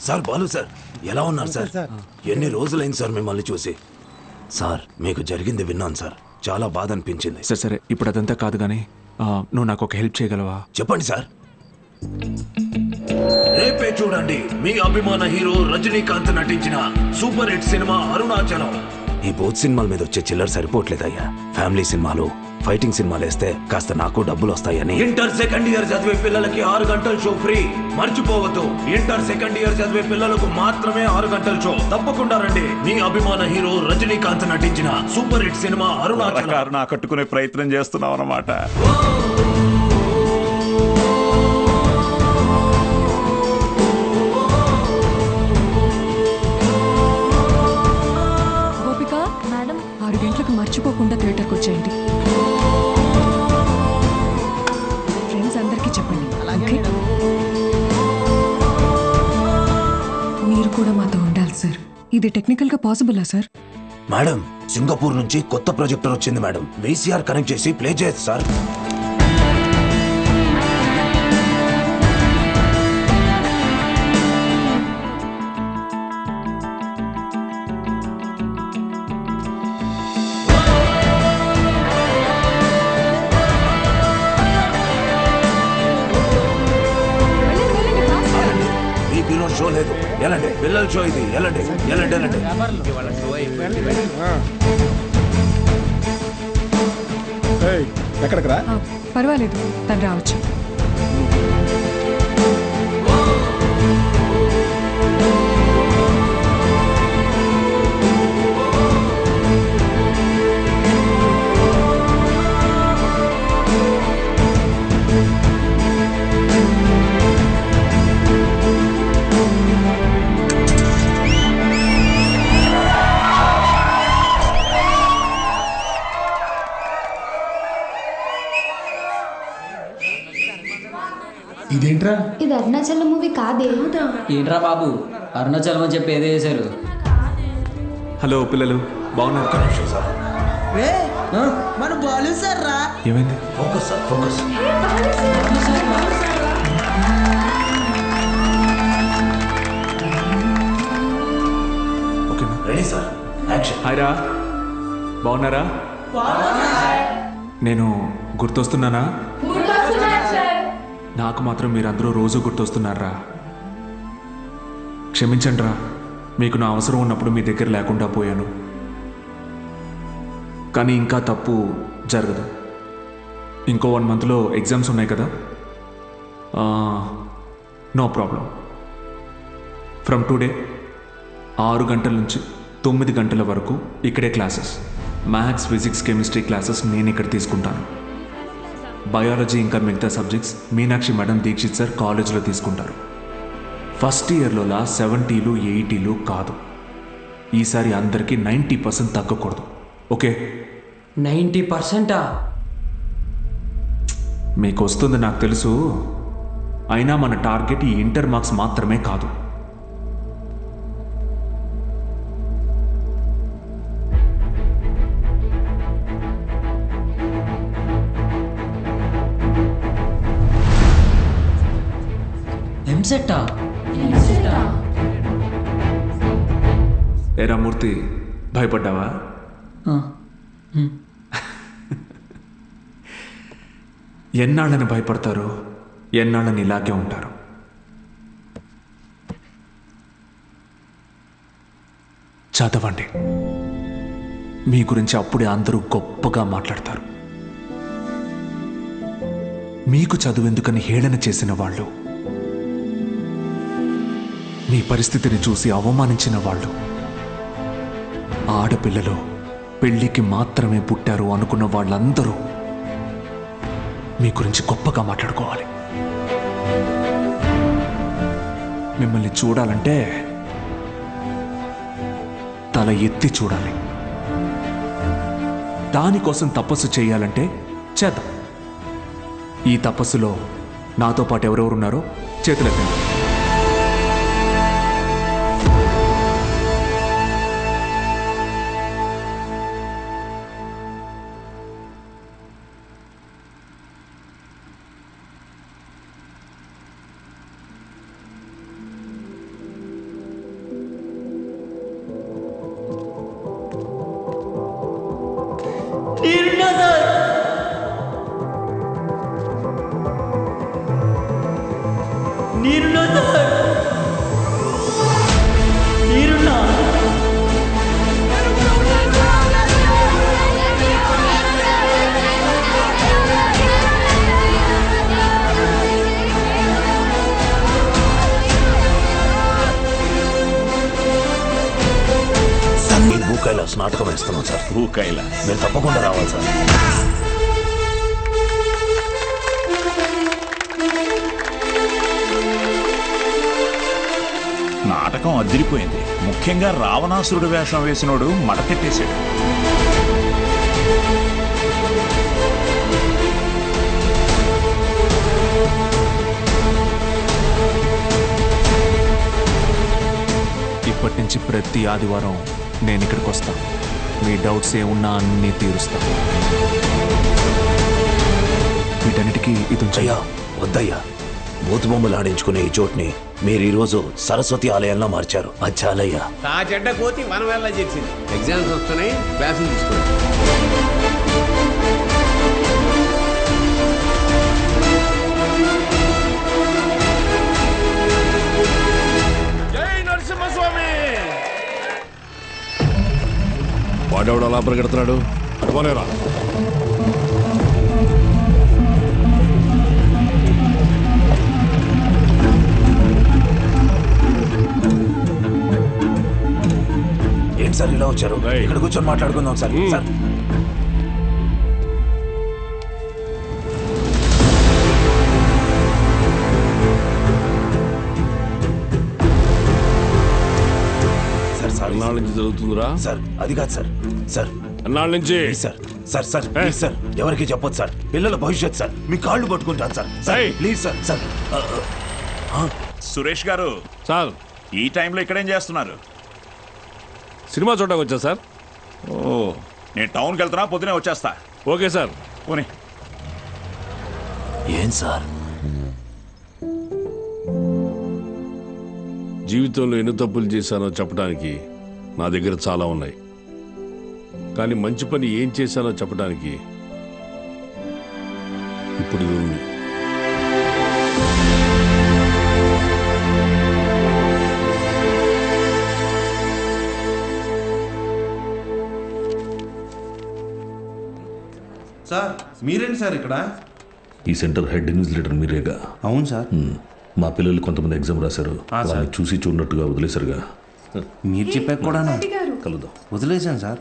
Sir Balu sir ఎలా ఉన్నారు sir? ఎన్ని రోజులైంది సార్ మిమ్మల్ని చూసి. సార్ మీకు జరిగింది విన్నాను సార్, చాలా బాధ అనిపించింది. సరే సరే, ఇప్పుడు అదంతా కాదు కానీ నువ్వు నాకు ఒక హెల్ప్ చేయగలవా? చెప్పండి సార్. రేపే చూడండి మీ అభిమాన హీరో రజనీకాంత్ నటించిన సూపర్ హిట్ సినిమా అరుణాచలం. ఈ బోత్ సినిమాల మీద వచ్చే చిల్లర సరిపోవట్లేదయ్యా. ఫ్యామిలీ సినిమాలు, ఫైటింగ్ సినిమాలు వేస్తే కాస్త నాకు డబ్బులు వస్తాయని. ఇంటర్ సెకండ్ ఇయర్ చదివే పిల్లలకి 6 గంటల షో ఫ్రీ. మర్చిపోవద్దు, ఇంటర్ సెకండ్ ఇయర్ చదివే పిల్లలకు మాత్రమే 6 గంటల షో. తప్పకుండా రండి. మీ అభిమాన హీరో రజనీకాంత్ నటించిన సూపర్ హిట్ సినిమా అరుణాచలం. కట్టుకునే ప్రయత్నం చేస్తున్నావు అన్నమాట. గోపిక మేడం, 6 గంటలకు మర్చిపోకుండా థియేటర్కి వచ్చేయండి. ఫ్రెండ్స్ అందరికీ చెప్పండి. ఓకే? మీరు కూడా మాతో ఉండాలి సార్. ఇది టెక్నికల్ గా పాసిబులా సార్? మేడం, సింగపూర్ నుంచి కొత్త ప్రొజెక్టర్ వచ్చింది మేడం. VCR కనెక్ట్ చేసి ప్లే చేయొచ్చు సార్. షో లేదు, ఎలాంటి పిల్లల షో ఇది. ఎలాంటి ఎలాంటి ఎలాంటి ఎక్కడికి రా? పర్వాలేదు, తను రావచ్చు. ఇదేంట్రా? ఇది అరుణాచలం మూవీ కాదే. ఏంట్రా బాబు, అరుణాచలం అని చెప్పి ఏదో చేశారు. హలో పిల్లలు, బాగున్నారు? మన బాలు సార్ రా. ఏమైంది? Focus sir, focus. ఓకేనా? Ready sir, action. హాయ్ రా, బాగున్నారా? నేను గుర్తొస్తున్నానా? నాకు మాత్రం మీరందరూ రోజు గుర్తొస్తున్నారా? క్షమించండి రా, మీకు నా అవసరం ఉన్నప్పుడు మీ దగ్గర లేకుండా పోయాను. కానీ ఇంకా తప్పు జరగదు. ఇంకో 1 మంత్లో ఎగ్జామ్స్ ఉన్నాయి కదా. No problem. ఫ్రమ్ టుడే 6 గంటల నుంచి 9 గంటల వరకు ఇక్కడే classes. Maths, physics, chemistry classes నేను ఇక్కడ తీసుకుంటాను. బయాలజీ ఇంకా మిగతా subjects Meenakshi madam, Dikshit sir కాలేజీలో తీసుకుంటారు. ఫస్ట్ ఇయర్లోలా 70లు 80లు కాదు. ఈసారి అందరికీ 90% తగ్గకూడదు. ఓకే? 90%? మీకు వస్తుంది నాకు తెలుసు. అయినా మన టార్గెట్ ఈ ఇంటర్ మార్క్స్ మాత్రమే కాదు. ఎంసెట్టా? ఏరా మూర్తి, భయపడ్డావా? ఎన్నాళ్ళని భయపడతారు, ఎన్నాళ్ళని ఇలాగే ఉంటారు. చదవండి. మీ గురించి అప్పుడే అందరూ గొప్పగా మాట్లాడతారు. మీకు చదువెందుకని హేళన చేసిన వాళ్ళు, మీ పరిస్థితిని చూసి అవమానించిన వాళ్ళు, ఆడపిల్లలు పెళ్లికి మాత్రమే పుట్టారు అనుకున్న వాళ్ళందరూ మీ గురించి గొప్పగా మాట్లాడుకోవాలి. మిమ్మల్ని చూడాలంటే తల ఎత్తి చూడాలి. దానికోసం తపస్సు చేయాలంటే చేద్దాం. ఈ తపస్సులో నాతో పాటు ఎవరెవరున్నారో చేతులెత్తండి. నేనున్నా సార్, నేనున్నా. భూకైలాస్ నాటకం వేస్తున్నాం సార్. భూకైలా మీరు తప్పకుండా రావాలి సార్. నాటకం అదిరిపోయింది. ముఖ్యంగా రావణాసురుడు వేషం వేసినోడు మడతెట్టేశాడు. ఇప్పటి నుంచి ప్రతి ఆదివారం నేను ఇక్కడికి వస్తాను. మీ డౌట్స్ ఏమున్నా అన్నీ తీరుస్తాను. వీటన్నిటికీ ఇది అయ్యా వద్దయ్యా, బూతు బొమ్మలు ఆడించుకునే ఈ చోటుని మీరు ఈరోజు సరస్వతి ఆలయంలో మార్చారు. అది చాలయ్యా. ఆ చెడ్డ కోతి మనం వెళ్ళ చేసింది. ఎగ్జామ్స్ వస్తున్నాయి, క్లాసులు తీసుకోండి. జై నరసింహస్వామి. వాడెవడు అలా పరిగెడుతున్నాడు? అటుపోలేరా. ఏంటి సార్ ఇలా వచ్చారు? ఇక్కడ కూర్చొని మాట్లాడుకుందాం సార్. సార్ సార్ సార్ ఎన్నాళ్ళ నుంచి జరుగుతుందిరా? సార్ అది కాదు సార్. సార్ ఎన్నాళ్ళ నుంచి? Please sir. Sir sir please sir, ఎవరికి చెప్పొద్దు సార్. పిల్లల భవిష్యత్ సార్. మీ కాళ్ళు పట్టుకుంటాను sir. Sir please sir. Sir Suresh గారు, సార్ ఈ టైంలో ఇక్కడేం చేస్తున్నారు? సినిమా చూడడానికి వచ్చా సార్. ఓ, నేను టౌన్కి వెళ్తున్నా, పొద్దునే వచ్చేస్తా. Okay sir. పోనీ. ఏం సార్? జీవితంలో ఎన్ని తప్పులు చేశానో చెప్పడానికి నా దగ్గర చాలా ఉన్నాయి. కానీ మంచి పని ఏం చేశానో చెప్పడానికి ఇప్పుడు ఇది ఉంది. సార్ మీరేంటి సార్ ఇక్కడ? ఈ సెంటర్ హెడ్ ఇన్విజిలేటర్ మీరేగా? అవును సార్. మా పిల్లలు కొంతమంది ఎగ్జామ్ రాశారు. వాళ్ళని చూసి చూడనట్టుగా వదిలేశారుగా. మీరు చెప్పాక కూడా కలుద్దాం. వదిలేశాను సార్.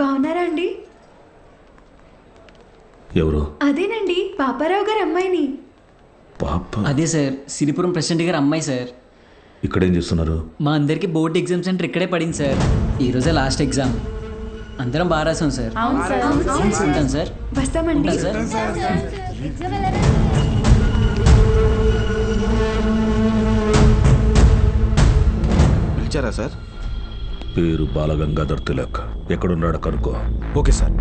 బాగున్నారా అండి? ఎవరు? అదేనండి, పాపారావు గారు అమ్మాయిని. పాప? అదే సార్, సిరిపురం ప్రెసిడెంట్ గారు అమ్మాయి సార్. ఇక్కడేం చేస్తున్నారు? మా అందరికి బోర్డు ఎగ్జామ్ సెంటర్ ఇక్కడే పడింది సార్. ఈరోజే లాస్ట్ ఎగ్జామ్. అందరం బాగా రాసాం సార్. ఉంటాను సార్. వస్తామండి. ఉంటాను సార్. పిలిచారా సార్? పేరు బాలగంగాధర్ తిలక్. ఎక్కడున్నాడు కనుక్కో. Okay sir.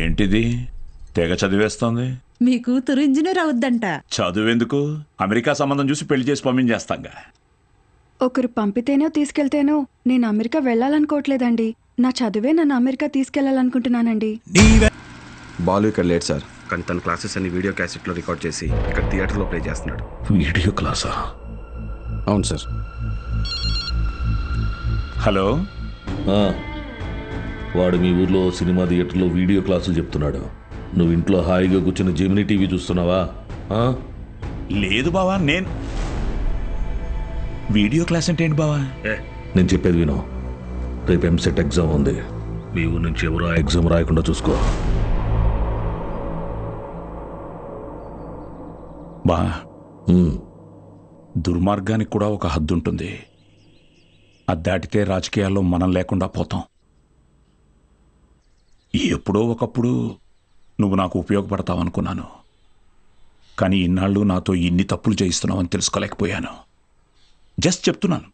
ఏంటిది తెగ చదివేస్తోంది? మీ కూతురు ఇంజనీర్ అవుద్దంట. చదువెందుకు? అమెరికా సంబంధం చూసి పెళ్లి చేసి పంపించేస్తాంగా. ఒకరు పంపితేనో తీసుకెళ్తేనో నేను అమెరికా వెళ్ళాలనుకోవట్లేదండి. నా చదువే నన్ను అమెరికా తీసుకెళ్లాలనుకుంటున్నానండి. బాలు ఇక్కడ లేట్ సార్, కానీ తన క్లాసెస్ అన్ని వీడియో క్యాసెట్లో రికార్డ్ చేసి ఇక్కడ థియేటర్లో ప్లే చేస్తున్నాడు. వీడియో క్లాసా? అవును సార్. హలో, వాడు మీ ఊర్లో సినిమా థియేటర్లో వీడియో క్లాసులు చెప్తున్నాడు. నువ్వు ఇంట్లో హాయిగా కూర్చుని జెమినీ టీవీ చూస్తున్నావా? లేదు బావా. నేను వీడియో క్లాస్ అంటే ఏంటి బావా? నేను చెప్పేది విను. రేపు ఎంసెట్ ఎగ్జామ్ ఉంది. మీ ఊరు నుంచి ఎవరు ఆ ఎగ్జామ్ రాయకుండా చూసుకో. బా, దుర్మార్గానికి కూడా ఒక హద్దు ఉంటుంది. అది దాటితే రాజకీయాల్లో మనం లేకుండా పోతాం. ఎప్పుడో ఒకప్పుడు నువ్వు నాకు ఉపయోగపడతావు అనుకున్నాను, కానీ ఇన్నాళ్ళు నాతో ఇన్ని తప్పులు చేయిస్తున్నావని తెలుసుకోలేకపోయాను. జస్ట్ చెప్తున్నాను.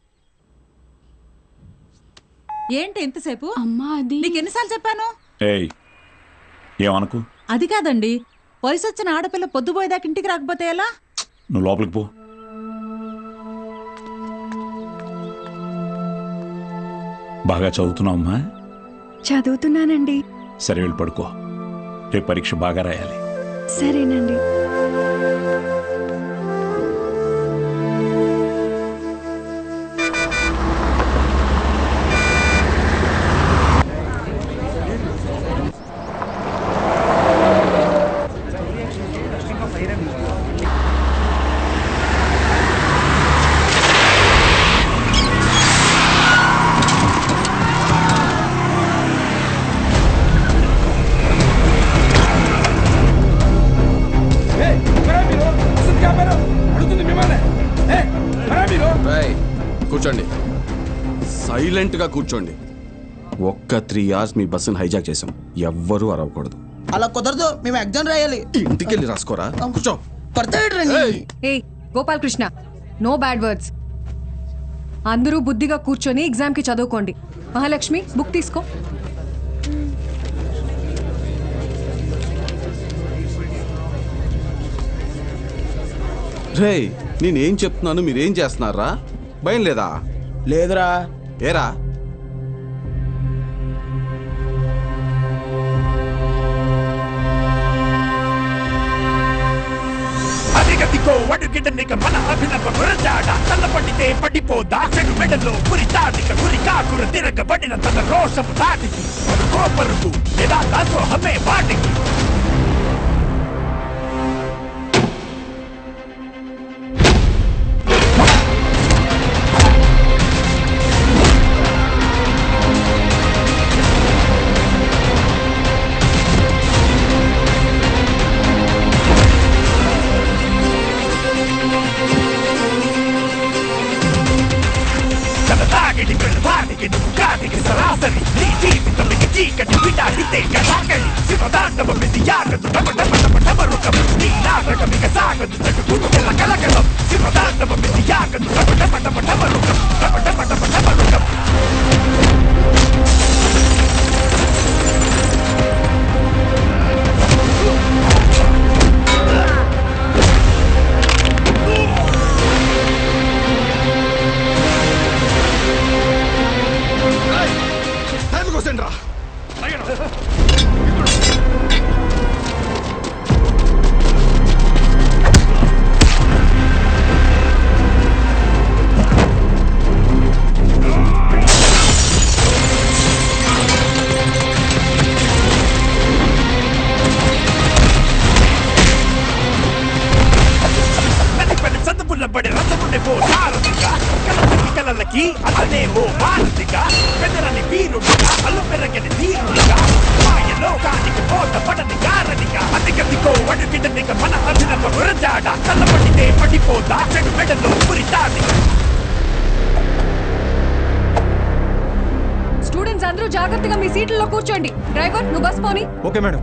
ఏంటి ఎంతసేపు? అమ్మా అది నీకు ఎన్నిసార్లు చెప్పాను? ఏయ్, ఏమనుకు? అది కాదండి, వయసు వచ్చిన ఆడపిల్ల పొద్దుపోయేదాకా ఇంటికి రాకపోతే ఎలా? నువ్వు లోపలికి పో. బాగా చదువుతున్నావమ్మా? చదువుతున్నానండి. సరే, వెళ్ళి పడుకో. రేపు పరీక్ష బాగా రాయాలి. సరేనండి. కూర్చోండి, సైలెంట్గా కూర్చోండి. ఒక్క 3 hours మీ బస్సును హైజాక్ చేసాం. ఎవ్వరూ అరవకూడదు. అలా కుదరదు, మేము ఎగ్జామ్ రాయాలి. ఇంటికెళ్ళి రాసుకోరా. కూర్చో. ఏయ్ గోపాలకృష్ణ, నో బ్యాడ్ వర్డ్స్. అందరూ బుద్ధిగా కూర్చొని ఎగ్జామ్కి చదువుకోండి. మహాలక్ష్మి, బుక్ తీసుకో. రే, నేనేం చెప్తున్నాను మీరేం చేస్తున్నారా? భయం లేదా? లేదురా. ఏరా? అదిగదిగో అడుగిడనిక మన అభినవ గురజాడ తల్లపడితే పడిపోదా చెడు మెడలో గురి తాటిక గురి కాకుర తిరగబడిన తన రోషపు తాటికి కోపరుగు ఎలా దాసో హమే వాటికి సరాసరి నీ జీవితం చీకటి విడాడితే కడాకడి శివదాండవ మిది యాగదు డమరుకం నీ నాటకమిక సాగదు తడుపుల కలకలం శివదాండవ మిది యాగదు డమరుకం డమరుకం. కలలకి అతనే ఓ మానసిక పెదరని వీరుడిగా అల్లు పెరగని ధీరుడిగా మాయలోకానికి పోత పడని కారనిగా అతిగతికో అడుగిడనిక మన అభినవ గురజాడ తల్లపడితే పడిపోదా చెడు మెడలో గురి తాటిక. స్టూడెంట్స్ అందరూ జాగ్రత్తగా మీ సీట్లలో కూర్చోండి. డ్రైవర్, నువ్వు బస్ పోని. Okay madam.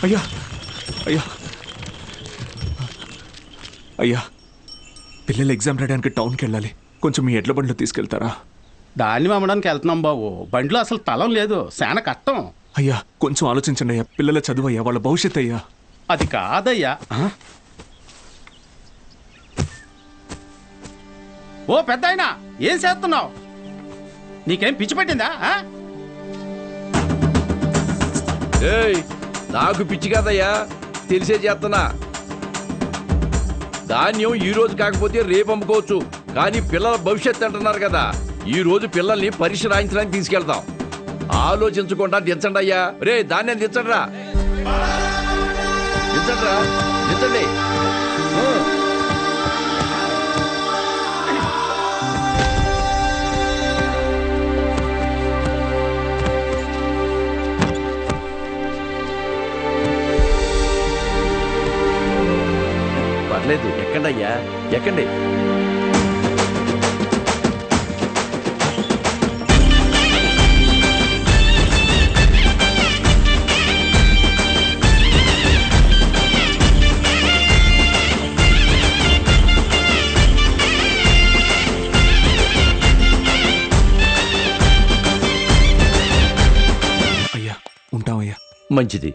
అయ్యా అయ్యా అయ్యా, పిల్లలు ఎగ్జామ్ రాయడానికి టౌన్కి వెళ్ళాలి. కొంచెం మీ ఎడ్ల బండిలో తీసుకెళ్తారా? దాన్ని అమ్మడానికి వెళ్తున్నాం బాబు. బండిలో అసలు తలం లేదు, చాలా కష్టం. అయ్యా కొంచెం ఆలోచించండి అయ్యా. పిల్లల చదువు అయ్యా, వాళ్ళ భవిష్యత్ అయ్యా. అది కాదయ్యా. ఓ పెద్దాయనా ఏం చేస్తున్నావు? నీకేం పిచ్చి పట్టిందా? ఏయ్ నాకు పిచ్చి కదయ్యా, తెలిసే చేస్తున్నా. ధాన్యం ఈ రోజు కాకపోతే రేపు అమ్ముకోవచ్చు, కానీ పిల్లల భవిష్యత్తు అంటున్నారు కదా, ఈ రోజు పిల్లల్ని పరీక్ష రాయించడానికి తీసుకెళ్తాం. ఆలోచించకుండా దించండి అయ్యా. రే ధాన్యం దించండిరా, దించండిరా, దించండి. పర్లేదు, ఎక్కండి అయ్యా, ఎక్కండి. అయ్యా ఉంటామయ్యా. మంచిది.